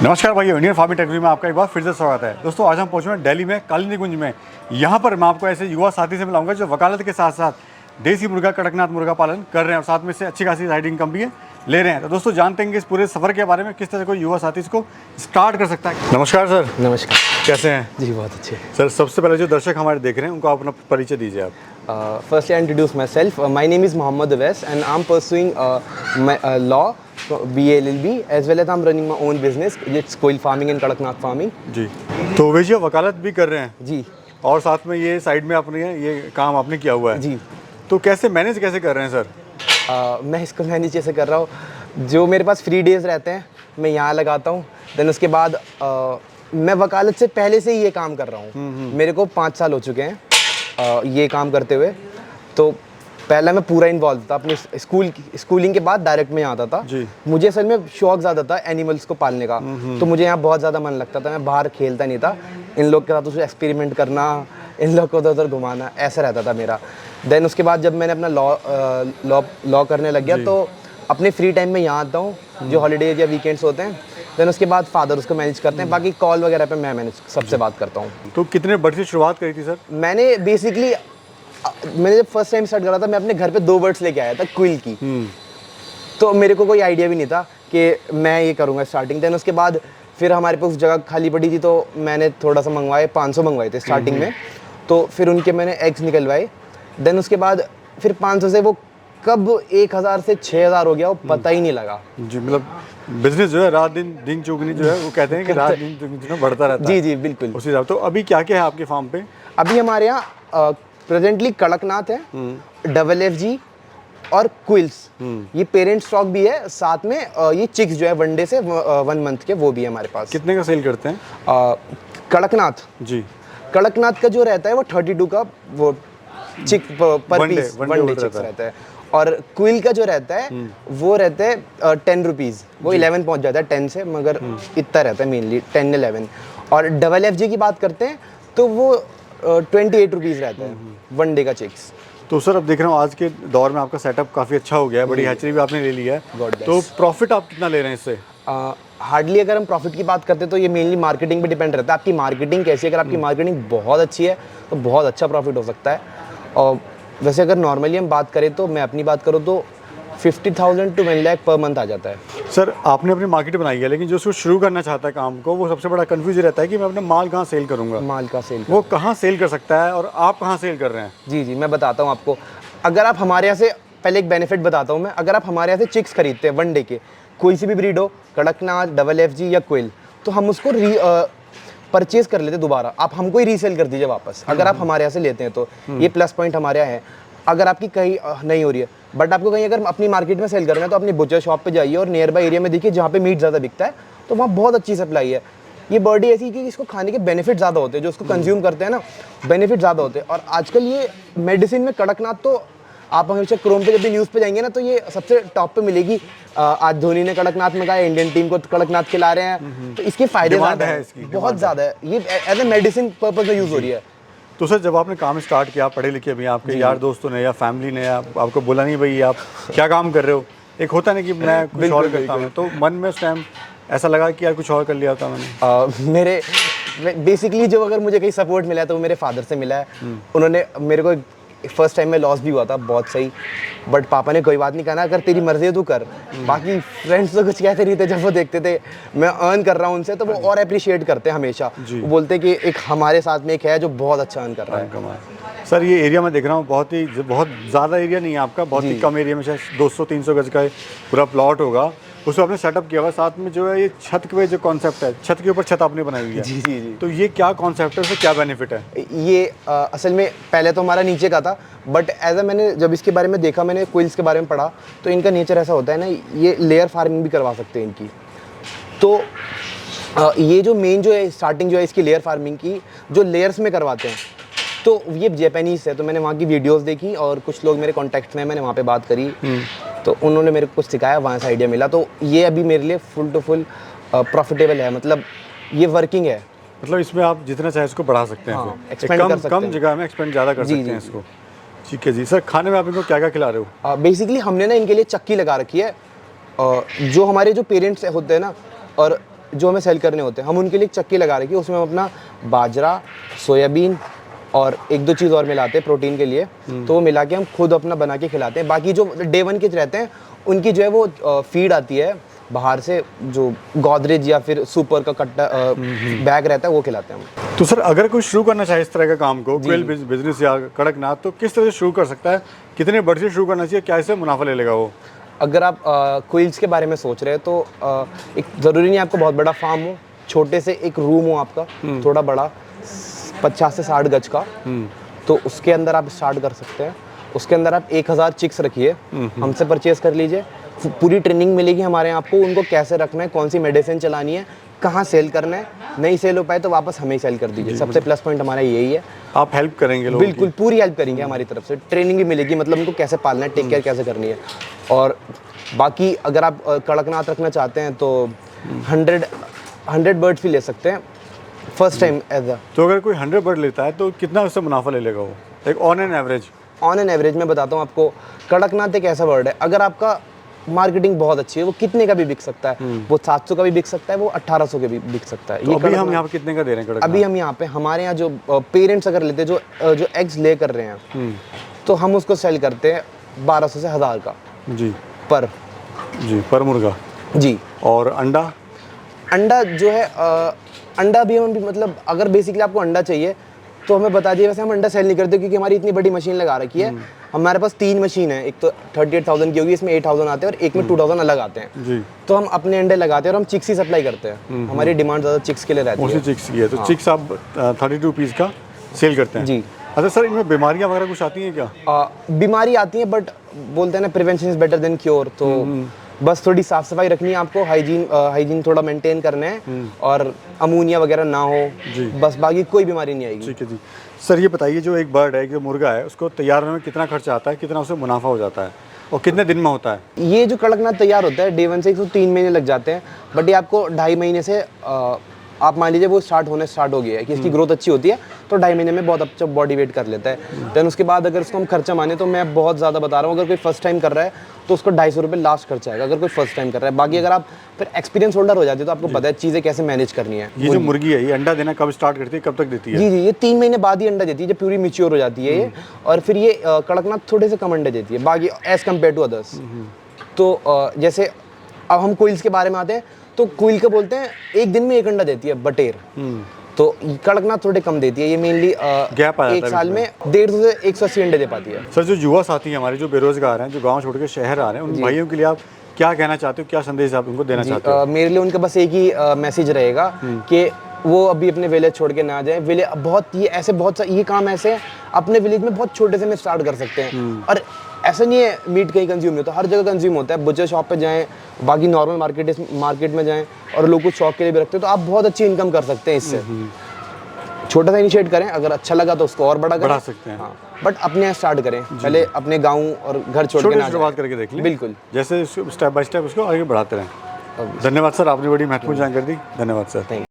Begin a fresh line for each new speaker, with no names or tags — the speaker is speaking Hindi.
नमस्कार भाइयों, इंडियन फार्मिंग टेक्नोलॉजी में आपका एक बार फिर से स्वागत है। दोस्तों आज हम पहुंचे हैं दिल्ली में कालिंदी कुंज में। यहाँ पर मैं आपको ऐसे युवा साथी से मिलाऊंगा जो वकालत के साथ साथ देसी मुर्गा कड़कनाथ मुर्गा पालन कर रहे हैं और साथ में से अच्छी खासी राइड इनकम भी ले रहे हैं। तो दोस्तों जानते हैं कि इस पूरे सफ़र के बारे में किस तरह कोई युवा साथी इसको स्टार्ट कर सकता है। नमस्कार सर।
नमस्कार।
कैसे हैं?
जी बहुत अच्छे।
सर सबसे पहले जो दर्शक हमारे देख रहे हैं उनको आप अपना परिचय दीजिए आप।
Firstly, I introduce myself. My name is Mohammad Awais and I'm pursuing my law, BA-LLB, as well as I'm running my own business. It's coil farming and Kadaknath farming.
जी, तो वैसे वकालत भी कर रहे हैं
जी
और साथ में ये साइड में आपने ये काम आपने किया हुआ है
जी।
तो कैसे मैनेज कैसे कर रहे हैं सर?
मैं इसको मैनेज कैसे कर रहा हूँ, जो मेरे पास फ्री डेज रहते हैं मैं यहाँ लगाता हूँ। देन उसके बाद मैं वकालत से पहले से ही ये काम कर रहा हूँ। मेरे को 5 साल हो चुके हैं ये काम करते हुए। तो पहले मैं पूरा इन्वॉल्व था अपने स्कूलिंग के बाद डायरेक्ट में यहाँ आता था जी। मुझे असल में शौक ज़्यादा था एनिमल्स को पालने का, तो मुझे यहाँ बहुत ज़्यादा मन लगता था। मैं बाहर खेलता नहीं था, इन लोग के साथ उसको एक्सपेरिमेंट करना, इन लोग को उधर उधर घुमाना, ऐसा रहता था मेरा। देन उसके बाद जब मैंने अपना लॉ करने लग गया तो अपने फ्री टाइम में यहाँ आता हूँ, जो हॉलीडेज या वीकेंड्स होते हैं। देन उसके बाद फादर उसको मैनेज करते हैं, बाकी कॉल वगैरह पे मैं मैनेज सबसे बात करता हूँ।
तो कितने बर्ड से शुरुआत करी थी सर?
मैंने बेसिकली मैंने जब फर्स्ट टाइम स्टार्ट करा था मैं अपने घर पे 2 बर्ड्स लेके आया था क्विल की। तो मेरे को कोई आइडिया भी नहीं था कि मैं ये करूँगा स्टार्टिंग। देन उसके बाद फिर हमारे पास जगह खाली पड़ी थी तो मैंने थोड़ा सा मंगवाए, 500 मंगवाए थे स्टार्टिंग में। तो फिर उनके मैंने एग्स निकलवाए। देन उसके बाद फिर 500 से वो कब 1000 से 6000 हो गया वो पता ही नहीं लगा
जी। मतलब बिजनेस जो है रात दिन चौगनी जो है वो कहते हैं कि रात दिन चौगनी बढ़ता रहता है।
जी जी बिल्कुल
उसी हिसाब। तो अभी क्या क्या है आपके फार्म पे?
अभी हमारे यहाँ प्रेजेंटली कड़कनाथ है, FFG और क्विल्स, ये पेरेंट स्टॉक भी है। साथ में ये चिक्स जो है वनडे से 1 मंथ के वो भी है हमारे पास।
कितने का सेल करते हैं?
कड़कनाथ
जी,
कड़कनाथ का जो रहता है वो 32 का वो चिक पर पीस वनडे चिक्स रहता है। और क्विल का जो रहता है वो रहता है 10 रुपीज़, वो 11 पहुंच जाता है 10 से, मगर इतना रहता है मेनली 10 11। और FFG की बात करते हैं तो वो 28 रुपीज़ रहता है वनडे का चिक्स।
तो सर अब देख रहा हूँ आज के दौर में आपका सेटअप काफ़ी अच्छा हो गया है, बड़ी हैचरी भी आपने ले लिया है। तो प्रॉफिट आप कितना ले रहे हैं इससे?
हार्डली अगर हम प्रॉफिट की बात करते हैं तो ये मेनली मार्केटिंग पे डिपेंड रहता है। आपकी मार्केटिंग कैसी है, अगर आपकी मार्केटिंग बहुत अच्छी है तो बहुत अच्छा प्रॉफिट हो सकता है। और वैसे अगर नॉर्मली हम बात करें तो मैं अपनी बात करूँ तो 50,000 to 1 लाख पर मंथ आ जाता है।
सर आपने अपनी मार्केट बनाई है, लेकिन जो उसको शुरू करना चाहता है काम को, वो सबसे बड़ा कंफ्यूज रहता है कि मैं अपना माल कहाँ सेल करूँगा।
माल का सेल
वो कहाँ सेल कर सकता है और आप कहाँ सेल कर रहे हैं?
जी जी मैं बताता हूँ आपको। अगर आप हमारे यहाँ से, पहले एक बेनिफिट बताता हूँ मैं, अगर आप हमारे यहाँ से चिक्स खरीदते हैं वनडे के, कोई सी भी ब्रीड हो, कड़कनाथ, FFG या क्विल, तो हम उसको परचेज कर लेते दोबारा, आप हमको ही रीसेल कर दीजिए वापस। अगर आप हमारे यहाँ से लेते हैं तो ये प्लस पॉइंट हमारे यहाँ है। अगर आपकी कहीं नहीं हो रही है बट आपको कहीं अगर अपनी मार्केट में सेल करना है तो अपनी बुचर शॉप पे जाइए और नियर बाय एरिया में देखिए जहाँ पे मीट ज़्यादा बिकता है, तो वहाँ बहुत अच्छी सप्लाई है। ये बर्ड ऐसी कि इसको खाने के बेनिफिट ज़्यादा होते हैं, जो उसको कंज्यूम करते हैं ना, बेनिफिट ज़्यादा होते हैं। और आजकल ये मेडिसिन में कड़कनाथ तो आप हमेशा क्रोम पे जब भी न्यूज़ पे जाएंगे ना तो ये सबसे टॉप पे मिलेगी। आज धोनी ने कड़कनाथ मंगाया, इंडियन टीम को कड़कनाथ खिला रहे हैं, तो इसके फायदे ज़्यादा है, बहुत ज़्यादा है। ये एज ए मेडिसिन पर्पज में यूज़ हो रही है।
तो सर जब आपने काम स्टार्ट किया, पढ़े लिखे अभी आपके यार दोस्तों ने या फैमिली ने आपको बोला नहीं भाई आप क्या काम कर रहे हो? एक होता है ना कि मैं कुछ और करता हूँ, तो मन में उस टाइम ऐसा लगा कि यार कुछ और कर लिया होता मैंने?
मेरे बेसिकली जो अगर मुझे कहीं सपोर्ट मिला है तो वो मेरे फादर से मिला है। उन्होंने मेरे को फर्स्ट टाइम में लॉस भी हुआ था बहुत सही, बट पापा ने कोई बात नहीं कहा ना, अगर तेरी मर्जी है तू कर। बाकी फ्रेंड्स तो कुछ कहते नहीं थे, जब वो देखते थे मैं अर्न कर रहा हूँ उनसे तो वो और अप्रिशिएट करते हैं हमेशा। वो बोलते कि एक हमारे साथ में एक है जो बहुत अच्छा अर्न कर रहा है।
सर ये एरिया मैं देख रहा हूँ बहुत ज़्यादा एरिया नहीं है आपका, बहुत ही कम एरिया में, शायद 200-300 गज का पूरा प्लॉट होगा, उसको आपने सेटअप किया हुआ। साथ में जो है ये छत के जो कॉन्सेप्ट है, छत के ऊपर छत आपने बनाई हुई है।
जी जी जी।
तो ये क्या कॉन्सेप्ट है, उससे क्या बेनिफिट है?
ये असल में पहले तो हमारा नीचे का था, बट एज मैंने जब इसके बारे में देखा, मैंने क्विल्स के बारे में पढ़ा, तो इनका नेचर ऐसा होता है ना, ये लेयर फार्मिंग भी करवा सकते हैं इनकी। तो ये जो मेन जो है स्टार्टिंग जो है इसकी लेयर फार्मिंग की, जो लेयर्स में करवाते हैं, तो ये जापानीज़ है। तो मैंने वहाँ की वीडियोस देखी और कुछ लोग मेरे कॉन्टैक्ट में, मैंने वहाँ पे बात करी, तो उन्होंने मेरे को कुछ सिखाया, वहाँ से आइडिया मिला। तो ये अभी मेरे लिए फुल टू फुल प्रॉफिटेबल है, मतलब ये वर्किंग है।
मतलब इसमें आप जितना चाहे इसको बढ़ा सकते हैं।
हाँ, एक्सपेंड कर सकते हैं।
कम जगह में एक्सपेंड ज़्यादा कर सकते हैं इसको। ठीक है जी। सर खाने में आप इनको क्या क्या खिला रहे हो?
बेसिकली हमने ना इनके लिए चक्की लगा रखी है, जो हमारे जो पेरेंट्स होते हैं ना, और जो हमें सेल करने होते हैं, हम उनके लिए एक चक्की लगा रखी है, उसमें हम अपना बाजरा, सोयाबीन और एक दो चीज़ और मिलाते हैं प्रोटीन के लिए, तो वो मिला के हम खुद अपना बना के खिलाते हैं। बाकी जो डे वन के रहते हैं उनकी जो है वो फीड आती है बाहर से, जो गोदरेज या फिर सुपर का कट्टा बैग रहता है वो खिलाते हैं हम।
तो सर अगर कोई शुरू करना चाहे इस तरह का काम को, क्विल बिजनेस या कड़कनाथ, तो किस तरह से शुरू कर सकता है? कितने बर्ड से शुरू करना चाहिए? क्या इससे मुनाफा ले लेगा वो?
अगर आप क्विल्स के बारे में सोच रहे हैं तो एक ज़रूरी नहीं आपको बहुत बड़ा फार्म हो, छोटे से एक रूम हो आपका थोड़ा बड़ा 50 से 60 गज का, तो उसके अंदर आप स्टार्ट कर सकते हैं। उसके अंदर आप 1000 चिक्स रखिए, हमसे परचेज कर लीजिए, पूरी ट्रेनिंग मिलेगी हमारे यहाँ आपको, उनको कैसे रखना है, कौन सी मेडिसिन चलानी है, कहाँ सेल करना है, नहीं सेल हो पाए तो वापस हमें ही सेल कर दीजिए। सबसे प्लस पॉइंट हमारा यही है।
आप हेल्प करेंगे लोगों
बिल्कुल पूरी हेल्प करेंगे हमारी तरफ से, ट्रेनिंग भी मिलेगी, मतलब उनको कैसे पालना है, टेक केयर कैसे करनी है। और बाकी अगर आप कड़कनाथ रखना चाहते हैं तो 100 बर्ड्स भी ले सकते हैं फर्स्ट टाइम एज अ।
तो अगर कोई 100 बर्ड लेता है तो कितना उससे मुनाफा ले लेगा वो, एक on an average?
On an average मैं बताता हूँ आपको, कड़कनाथ एक ऐसा बर्ड है, अगर आपका मार्केटिंग बहुत अच्छी है वो कितने का भी बिक सकता है, वो 700 का भी बिक सकता है, वो 1800 के भी बिक सकता है।
तो अभी हम यहाँ पे कितने का दे रहे हैं कड़कनाथ?
अभी हम यहाँ पे हमारे यहाँ जो पेरेंट्स अगर लेते हैं जो एग्स ले कर रहे हैं, तो हम उसको सेल करते हैं 1200 से 1000 का
जी
पर
मुर्गा
जी।
और अंडा?
अंडा जो है अंडा भी हम भी मतलब अगर बेसिकली आपको अंडा चाहिए तो हमें बता दिए, वैसे हम अंडा सेल नहीं करते क्योंकि हमारी इतनी बड़ी मशीन लगा रखी है। हमारे पास 3 मशीन है, एक तो 38,000 की होगी, इसमें 8,000 आते हैं और एक में 2,000 अलग आते हैं
जी।
तो हम अपने अंडे लगाते हैं और हम चिक्स ही सप्लाई करते हैं। हमारी डिमांड ज़्यादा चिक्स के लिए रहती है।
चिक्स की है तो चिक्स आप 32 पीस का सेल करते हैं?
जी।
अच्छा सर, इनमें बीमारियां वगैरह कुछ आती हैं क्या?
बीमारी आती है बट बोलते हैं ना prevention is better than cure, तो बस थोड़ी साफ सफाई रखनी है आपको, हाइजीन थोड़ा मेंटेन करना है और अमोनिया वगैरह ना हो, बस बाकी कोई बीमारी नहीं आएगी।
ठीक है जी। सर ये बताइए, जो एक बर्ड है, जो मुर्गा है, उसको तैयार होने में कितना खर्चा आता है, कितना उससे मुनाफा हो जाता है और कितने दिन में होता है?
ये जो कड़कनाथ तैयार होता है डे वन से 3 महीने लग जाते हैं, बट ये आपको 2.5 महीने से आप मान लीजिए वो स्टार्ट हो गया है कि इसकी ग्रोथ अच्छी होती है तो 2.5 महीने में बहुत अच्छा बॉडी वेट कर लेता है। देन उसके बाद अगर उसको हम खर्चा माने तो मैं बहुत ज़्यादा बता रहा हूँ, अगर कोई फर्स्ट टाइम कर रहा है तो उसको 250 रुपये लास्ट खर्चा आएगा, अगर कोई फर्स्ट टाइम कर रहा है। बाकी अगर आप फिर एक्सपीरियंस होल्डर हो जाते हैं तो आपको पता है चीज़ें कैसे मैनेज करनी है।
ये जो मुर्गी है, ये अंडा देना कब स्टार्ट करती है, कब तक देती है?
जी, ये 3 महीने बाद ही अंडा देती है, जब पूरी मैच्योर हो जाती है ये, और फिर ये कड़कनाथ थोड़े से कम अंडे देती है बाकी एज कम्पेयर टू अदर्स। तो जैसे अब हम कोइल्स के बारे में आते हैं तो कोइल का बोलते हैं एक दिन में 1 अंडा देती है बटेर, तो कड़कनाथ थोड़े कम देती है, ये मेनली
गैप आ जाता है
एक साल में 150 से 180 अंडे दे पाती है।
सर जो युवा साथी हैं हमारे, जो बेरोजगार हैं, जो गांव छोड़ के शहर आ रहे हैं, उन भाइयों के लिए आप क्या कहना चाहते हो, क्या संदेश आप उनको देना चाहते हो?
मेरे लिए उनका बस एक ही मैसेज रहेगा कि वो अभी अपने विलेज छोड़ के ना जाए। विलेज बहुत ये काम ऐसे हैं अपने विलेज में बहुत छोटे से में स्टार्ट कर सकते हैं, और ऐसा नहीं है मीट कहीं कंज्यूम नहीं होता, हर जगह कंज्यूम होता है। बुचर शॉप पे जाएं, बाकी नॉर्मल मार्केट में जाएं और लोग कुछ शौक के लिए भी रखते हैं, तो आप बहुत अच्छी इनकम कर सकते हैं इससे। छोटा सा इनिशिएट करें, अगर अच्छा लगा तो उसको और बढ़ा
सकते हैं।
हाँ, बट अपने यहाँ स्टार्ट करें, पहले अपने गाँव और घर छोड़ के ना
शुरुआत करके देख लें,
बिल्कुल,
जैसे स्टेप बाय स्टेप उसको आगे बढ़ाते रहें। धन्यवाद सर, आपने बड़ी महत्वपूर्ण जानकारी दी। धन्यवाद सर।